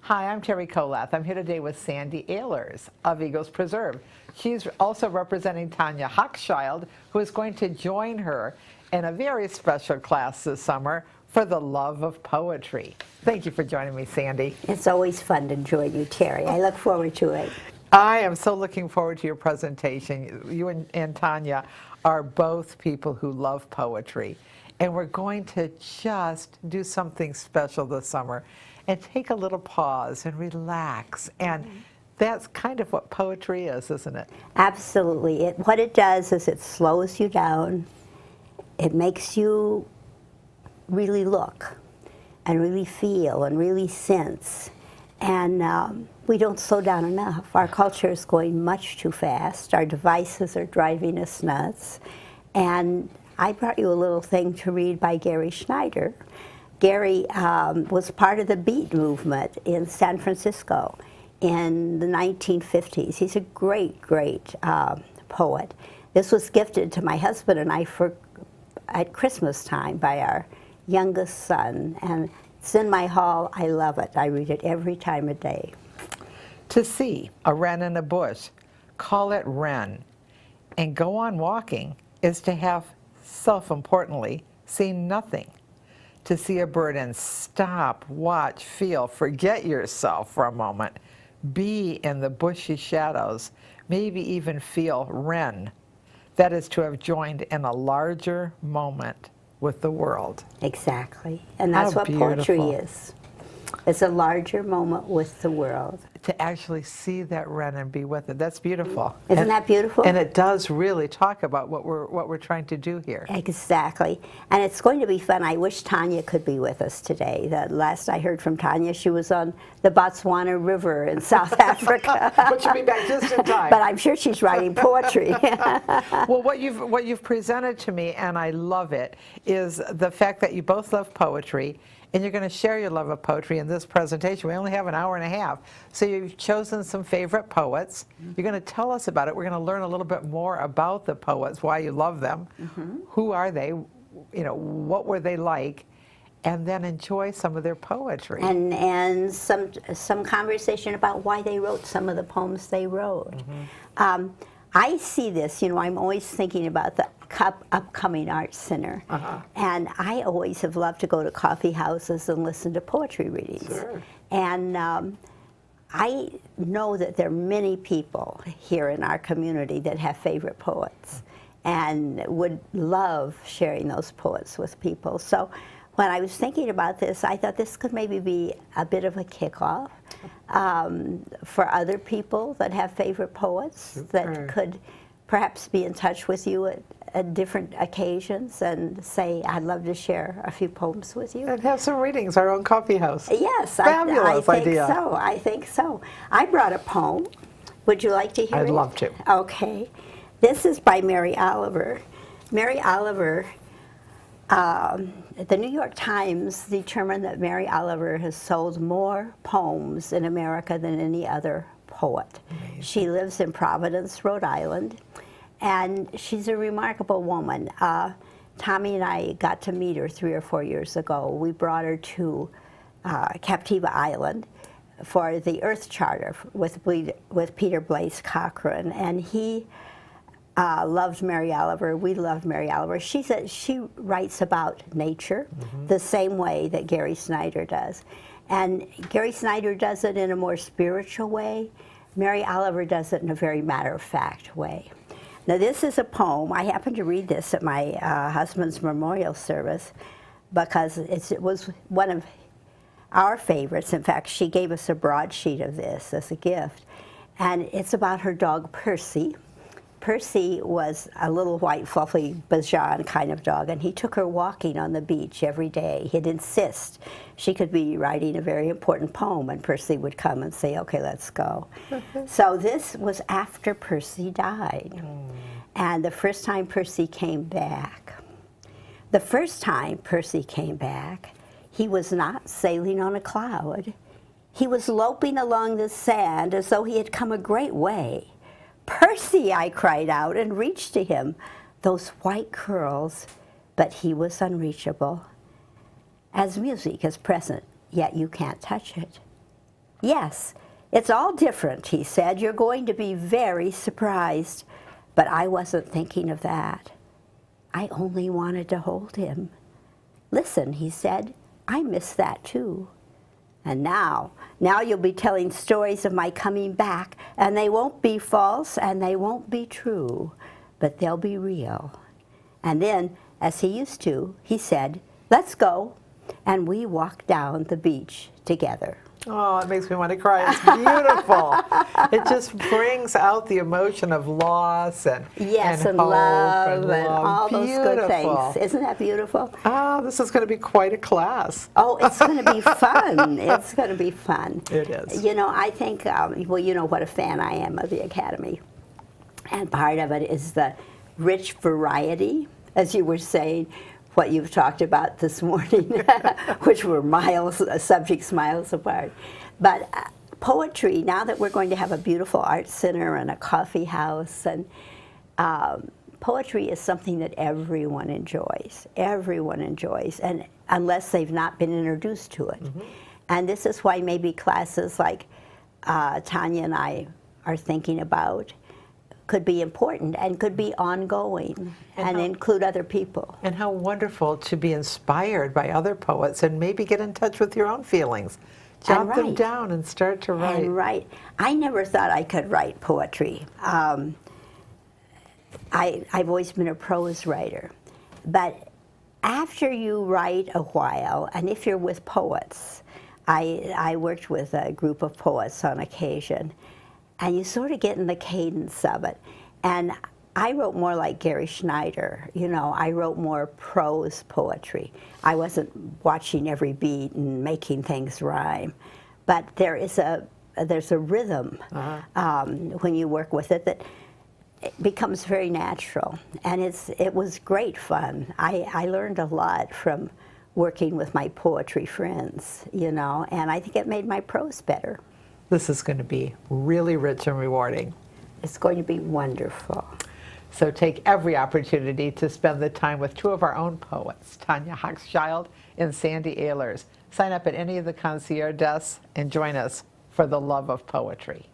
Hi, I'm Terry Kolath. I'm here today with Sandy Ehlers of Eagles Preserve. She's also representing Tanya Hochschild, who is going to join her in a very special class this summer for the love of poetry. Thank you for joining me, Sandy. It's always fun to join you, Terry. I look forward to it. I am so looking forward to your presentation. You and Tanya are both people who love poetry, and we're going to just do something special this summer and take a little pause and relax. And that's kind of what poetry is, isn't it? Absolutely. What it does is it slows you down. It makes you really look and really feel and really sense. And we don't slow down enough. Our culture is going much too fast. Our devices are driving us nuts. And I brought you a little thing to read by Gary Snyder. Gary was part of the Beat movement in San Francisco in the 1950s. He's a great, great poet. This was gifted to my husband and I at Christmas time by our youngest son. And it's in my hall. I love it. I read it every time of day. To see a wren in a bush, call it wren, and go on walking is to have, self-importantly, seen nothing. To see a bird and stop, watch, feel, forget yourself for a moment, be in the bushy shadows, maybe even feel wren. That is to have joined in a larger moment with the world. Exactly. And that's what poetry is. It's a larger moment with the world. To actually see that wren and be with it, that's beautiful. Isn't that beautiful? And it does really talk about what we're trying to do here. Exactly. And it's going to be fun. I wish Tanya could be with us today. The last I heard from Tanya, she was on the Botswana River in South Africa. But she'll be back just in time. But I'm sure she's writing poetry. Well, what you've presented to me, and I love it, is the fact that you both love poetry, and you're going to share your love of poetry in this presentation. We only have an hour and a half. So you've chosen some favorite poets. You're going to tell us about it. We're going to learn a little bit more about the poets, why you love them, who are they, what were they like, and then enjoy some of their poetry. And some conversation about why they wrote some of the poems they wrote. I see this, I'm always thinking about the upcoming Arts Center. And I always have loved to go to coffee houses and listen to poetry readings. Sure. And I know that there are many people here in our community that have favorite poets and would love sharing those poets with people. So when I was thinking about this, I thought this could maybe be a bit of a kickoff for other people that have favorite poets that could perhaps be in touch with you at different occasions and say, I'd love to share a few poems with you. And have some readings, our own coffee house. Yes, Fabulous idea. I think so. I brought a poem. Would you like to hear it? I'd love to. Okay. This is by Mary Oliver. Mary Oliver, the New York Times determined that Mary Oliver has sold more poems in America than any other poet. Amazing. She lives in Providence, Rhode Island, and she's a remarkable woman. Tommy and I got to meet her 3 or 4 years ago. We brought her to Captiva Island for the Earth Charter with Peter Blaise Cochran, and he loved Mary Oliver. We loved Mary Oliver. She writes about nature the same way that Gary Snyder does. And Gary Snyder does it in a more spiritual way. Mary Oliver does it in a very matter-of-fact way. Now this is a poem. I happened to read this at my husband's memorial service because it was one of our favorites. In fact, she gave us a broadsheet of this as a gift. And it's about her dog, Percy. Percy was a little white, fluffy Bajan kind of dog, and he took her walking on the beach every day. He'd insist. She could be writing a very important poem, and Percy would come and say, okay, let's go. So this was after Percy died. And the first time Percy came back, he was not sailing on a cloud. He was loping along the sand as though he had come a great way. Percy, I cried out and reached to him those white curls, but he was unreachable. As music is present, yet you can't touch it. Yes, it's all different, he said. You're going to be very surprised. But I wasn't thinking of that. I only wanted to hold him. Listen, he said, I miss that too. And now you'll be telling stories of my coming back, and they won't be false and they won't be true, but they'll be real. And then, as he used to, he said, let's go. And we walked down the beach together. Oh, it makes me want to cry. It's beautiful. It just brings out the emotion of loss and Yes, and hope love and love. all those good Beautiful. things. Isn't that beautiful? Ah, this is going to be quite a class. Oh, it's going to be fun. It's going to be fun. It is. You know, I think, well, you know what a fan I am of the Academy. And part of it is the rich variety, as you were saying, what you've talked about this morning, which were subjects miles apart. But poetry, now that we're going to have a beautiful art center and a coffee house, and poetry is something that everyone enjoys. Everyone enjoys, and unless they've not been introduced to it. Mm-hmm. And this is why maybe classes like Tanya and I are thinking about could be important and could be ongoing and include other people. And how wonderful to be inspired by other poets and maybe get in touch with your own feelings. Jot them down and start to write. And write. I never thought I could write poetry. I've always been a prose writer. But after you write a while, and if you're with poets, I worked with a group of poets on occasion, and you sort of get in the cadence of it. And I wrote more like Gary Schneider. You know, I wrote more prose poetry. I wasn't watching every beat and making things rhyme. But there's a rhythm when you work with it that it becomes very natural. And it was great fun. I learned a lot from working with my poetry friends, you know, and I think it made my prose better. This is going to be really rich and rewarding. It's going to be wonderful. So take every opportunity to spend the time with two of our own poets, Tanya Hochschild and Sandy Ehlers. Sign up at any of the concierge desks and join us for the love of poetry.